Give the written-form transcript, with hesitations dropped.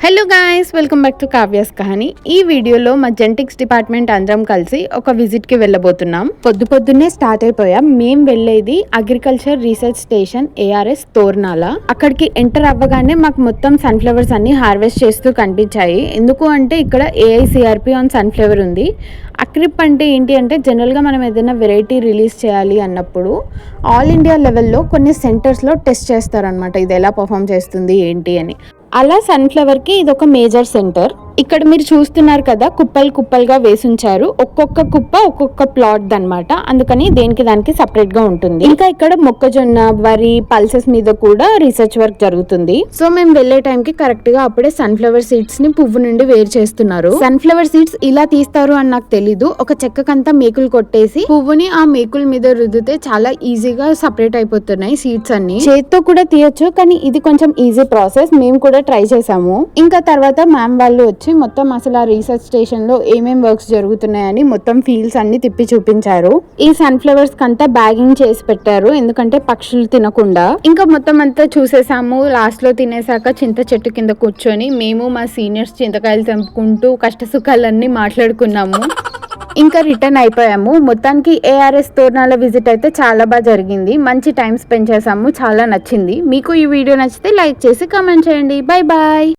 Hello guys, welcome back to Kavya's Kahani. ఈ వీడియోలో మా జెనెటిక్స్ డిపార్ట్మెంట్ అందరం కలిసి ఒక విజిట్ కి వెళ్ళబోతున్నాం. పొద్దున్నే స్టార్ట్ అయిపోయాం. మేం వెళ్ళేది agriculture research station ARS Tornala. అక్కడికి ఎంటర్ అవ్వగానే మాకు మొత్తం సన్ఫ్లవర్స్ అన్ని హార్వెస్ట్ చేస్తూ కనిపించాయి. ఎందుకు అంటే ఇక్కడ AICRP ఆన్ సన్ఫ్లవర్ ఉంది. అక్రిప్ అంటే ఏంటి అంటే జనరల్గా మనం ఏదైనా వెరైటీ రిలీజ్ చేయాలి అన్నప్పుడు ఆల్ ఇండియా లెవెల్లో కొన్ని సెంటర్స్లో టెస్ట్ చేస్తారనమాట, ఇది ఎలా పర్ఫామ్ చేస్తుంది ఏంటి అని. అలా సన్ఫ్లవర్కి ఇది ఒక మేజర్ సెంటర్. ఇక్కడ మీరు చూస్తున్నారు కదా, కుప్పలు కుప్పలుగా వేసుంచారు. ఒక్కొక్క కుప్ప ఒక్కొక్క ప్లాట్ అనమాట, అందుకని దేనికి దానికి సపరేట్ గా ఉంటుంది. ఇంకా ఇక్కడ మొక్కజొన్న, వరి, పల్సెస్ మీద కూడా రీసెర్చ్ వర్క్ జరుగుతుంది. సో మేము వెళ్లే టైంకి కరెక్ట్ గా అప్పుడే సన్ఫ్లవర్ సీడ్స్ ని పువ్వు నుండి వేరు చేస్తున్నారు. సన్ఫ్లవర్ సీడ్స్ ఇలా తీస్తారు అని నాకు తెలీదు. ఒక చెక్కకంతా మేకులు కొట్టేసి పువ్వుని ఆ మేకుల మీద రుద్దితే చాలా ఈజీగా సపరేట్ అయిపోతున్నాయి సీడ్స్ అన్ని. చేత్తో కూడా తీయొచ్చు, కానీ ఇది కొంచెం ఈజీ ప్రాసెస్. మేము కూడా ట్రై చేసాము. ఇంకా తర్వాత మ్యామ్ వాళ్ళు వచ్చి మొత్తం అసలు ఆ రీసెర్చ్ స్టేషన్ లో ఏమేం వర్క్స్ జరుగుతున్నాయని మొత్తం ఫీల్డ్స్ అన్ని తిప్పి చూపించారు. ఈ సన్ఫ్లవర్స్ కంతా బ్యాగింగ్ చేసి పెట్టారు, ఎందుకంటే పక్షులు తినకుండా. ఇంకా మొత్తం అంతా చూసేసాము. లాస్ట్ లో తినేసాక చింత చెట్టు కింద కూర్చొని మేము మా సీనియర్స్ చింతకాయలు తెంపుకుంటూ కష్ట సుఖాలన్నీ మాట్లాడుకున్నాము. ఇంకా రిటర్న్ అయిపోయాము. మొత్తానికి ARS తోర్నాల విజిట్ అయితే చాలా బాగా జరిగింది. మంచి టైం స్పెండ్ చేసాము, చాలా నచ్చింది. మీకు ఈ వీడియో నచ్చితే లైక్ చేసి కామెంట్ చేయండి. Bye bye.